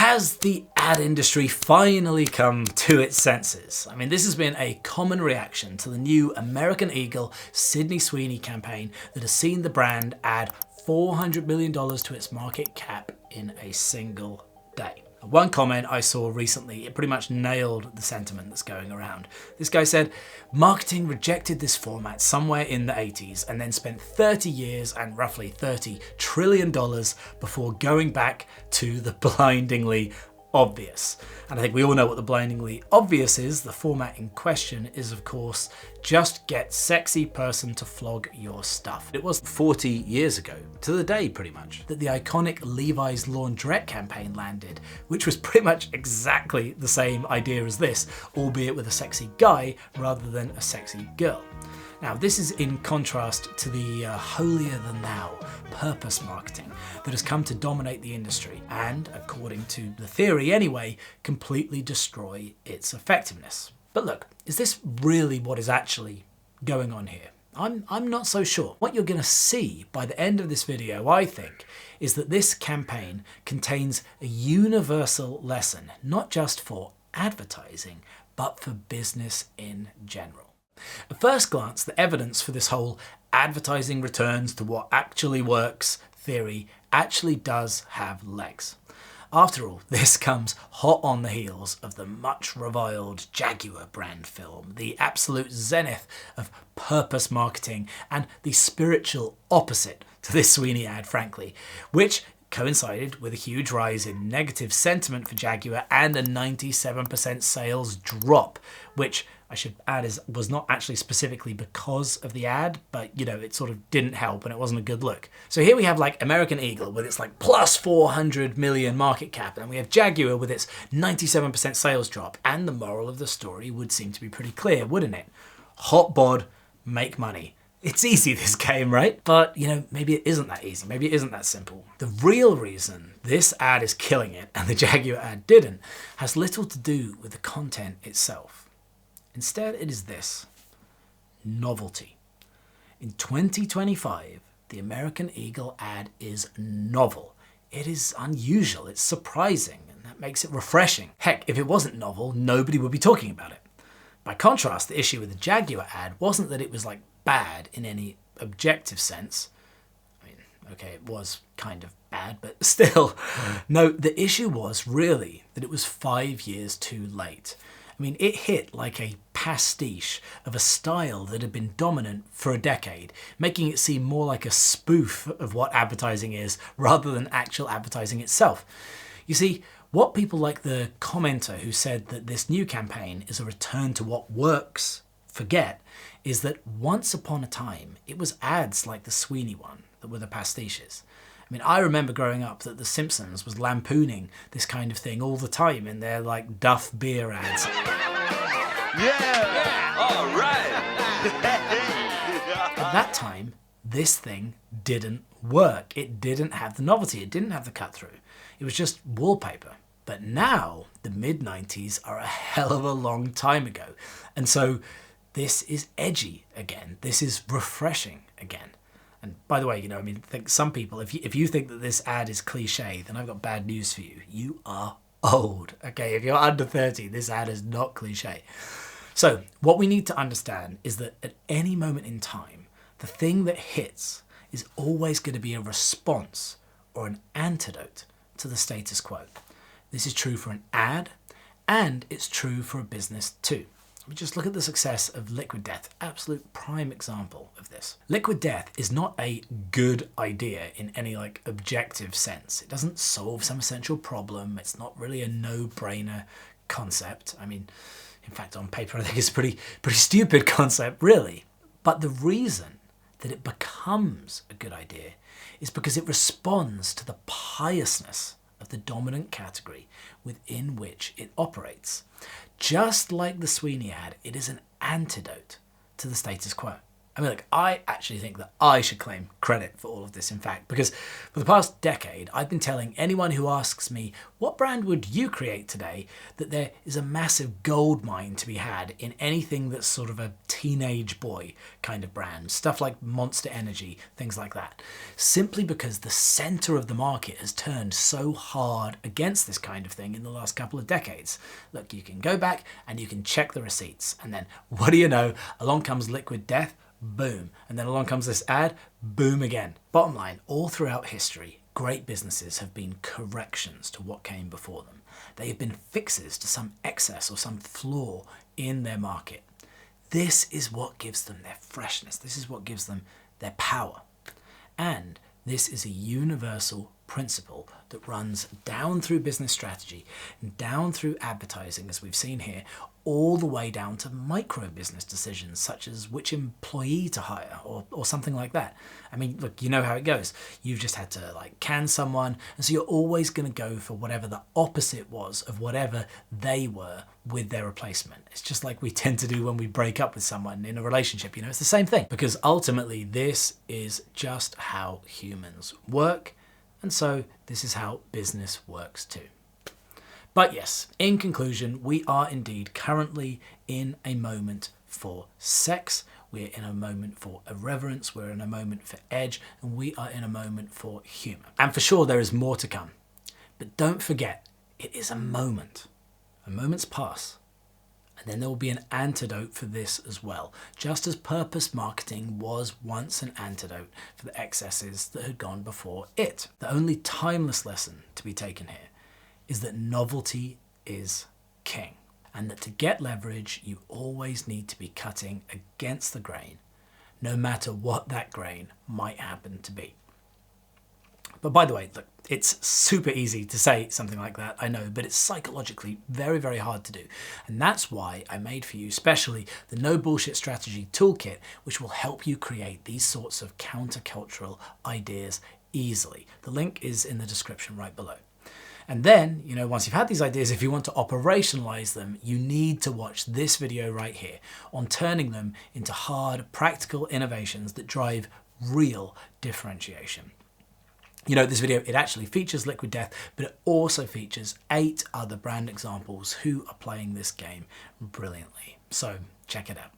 Has the ad industry finally come to its senses? I mean, this has been a common reaction to the new American Eagle Sydney Sweeney campaign that has seen the brand add $400 million to its market cap in a single day. One comment I saw recently, it pretty much nailed the sentiment that's going around. This guy said, marketing rejected this format somewhere in the 80s and then spent 30 years and roughly $30 trillion before going back to the blindingly obvious. And I think we all know what the blindingly obvious is. The format in question is, of course, just get sexy person to flog your stuff. It was 40 years ago, to the day pretty much, that the iconic Levi's laundrette campaign landed, which was pretty much exactly the same idea as this, albeit with a sexy guy rather than a sexy girl. Now, this is in contrast to the holier-than-thou purpose marketing that has come to dominate the industry and, according to the theory anyway, completely destroy its effectiveness. But look, is this really what is actually going on here? I'm not so sure. What you're going to see by the end of this video, I think, is that this campaign contains a universal lesson, not just for advertising, but for business in general. At first glance, the evidence for this whole advertising returns to what actually works theory actually does have legs. After all, this comes hot on the heels of the much reviled Jaguar brand film, the absolute zenith of purpose marketing and the spiritual opposite to this Sweeney ad, frankly, which coincided with a huge rise in negative sentiment for Jaguar and a 97% sales drop, which I should add was not actually specifically because of the ad, but it sort of didn't help and it wasn't a good look. So here we have like American Eagle with its like plus 400 million market cap, and we have Jaguar with its 97% sales drop, and the moral of the story would seem to be pretty clear, wouldn't it? Hot bod, make money. It's easy, this game, right? But, maybe it isn't that easy. Maybe it isn't that simple. The real reason this ad is killing it and the Jaguar ad didn't has little to do with the content itself. Instead, it is this: novelty. In 2025, the American Eagle ad is novel. It is unusual, it's surprising, and that makes it refreshing. Heck, if it wasn't novel, nobody would be talking about it. By contrast, the issue with the Jaguar ad wasn't that it was like bad in any objective sense. I mean, okay, it was kind of bad, but still. No, the issue was really that it was 5 years too late. I mean, it hit like a pastiche of a style that had been dominant for a decade, making it seem more like a spoof of what advertising is rather than actual advertising itself. You see, what people like the commenter who said that this new campaign is a return to what works forget is that once upon a time, it was ads like the Sweeney one that were the pastiches. I mean, I remember growing up that The Simpsons was lampooning this kind of thing all the time in their like Duff beer ads. Yeah, all right. At that time, this thing didn't work. It didn't have the novelty. It didn't have the cut through. It was just wallpaper. But now, the mid-90s are a hell of a long time ago. And so this is edgy again. This is refreshing again. And by the way, I think some people, if you think that this ad is cliche, then I've got bad news for you. You are old, okay? If you're under 30, this ad is not cliche. So what we need to understand is that at any moment in time, the thing that hits is always going to be a response or an antidote to the status quo. This is true for an ad, and it's true for a business too. Just look at the success of Liquid Death, absolute prime example of this. Liquid Death is not a good idea in any like objective sense. It doesn't solve some essential problem. It's not really a no-brainer concept. I mean, in fact, on paper, I think it's a pretty stupid concept, really. But the reason that it becomes a good idea is because it responds to the piousness of the dominant category within which it operates. Just like the Sweeney ad, it is an antidote to the status quo. I mean, look, I actually think that I should claim credit for all of this, in fact, because for the past decade, I've been telling anyone who asks me, what brand would you create today, that there is a massive gold mine to be had in anything that's sort of a teenage boy kind of brand, stuff like Monster Energy, things like that, simply because the center of the market has turned so hard against this kind of thing in the last couple of decades. Look, you can go back and you can check the receipts, and then what do you know, along comes Liquid Death, boom, and then along comes this ad, boom again. Bottom line, all throughout history, great businesses have been corrections to what came before them. They have been fixes to some excess or some flaw in their market. This is what gives them their freshness. This is what gives them their power. And this is a universal principle that runs down through business strategy, down through advertising, as we've seen here, all the way down to micro business decisions such as which employee to hire or something like that. I mean, look, you know how it goes. You've just had to can someone, and so you're always going to go for whatever the opposite was of whatever they were with their replacement. It's just like we tend to do when we break up with someone in a relationship, it's the same thing, because ultimately this is just how humans work, and so this is how business works too. But yes, in conclusion, we are indeed currently in a moment for sex, we're in a moment for irreverence, we're in a moment for edge, and we are in a moment for humour. And for sure there is more to come. But don't forget, it is a moment. A moment's pass. And then there will be an antidote for this as well, just as purpose marketing was once an antidote for the excesses that had gone before it. The only timeless lesson to be taken here is that novelty is king, and that to get leverage, you always need to be cutting against the grain, no matter what that grain might happen to be. But by the way, look, it's super easy to say something like that, I know, but it's psychologically very, very hard to do. And that's why I made for you specially the No Bullshit Strategy Toolkit, which will help you create these sorts of countercultural ideas easily. The link is in the description right below. And then, once you've had these ideas, if you want to operationalize them, you need to watch this video right here on turning them into hard, practical innovations that drive real differentiation. This video, it actually features Liquid Death, but it also features 8 other brand examples who are playing this game brilliantly. So check it out.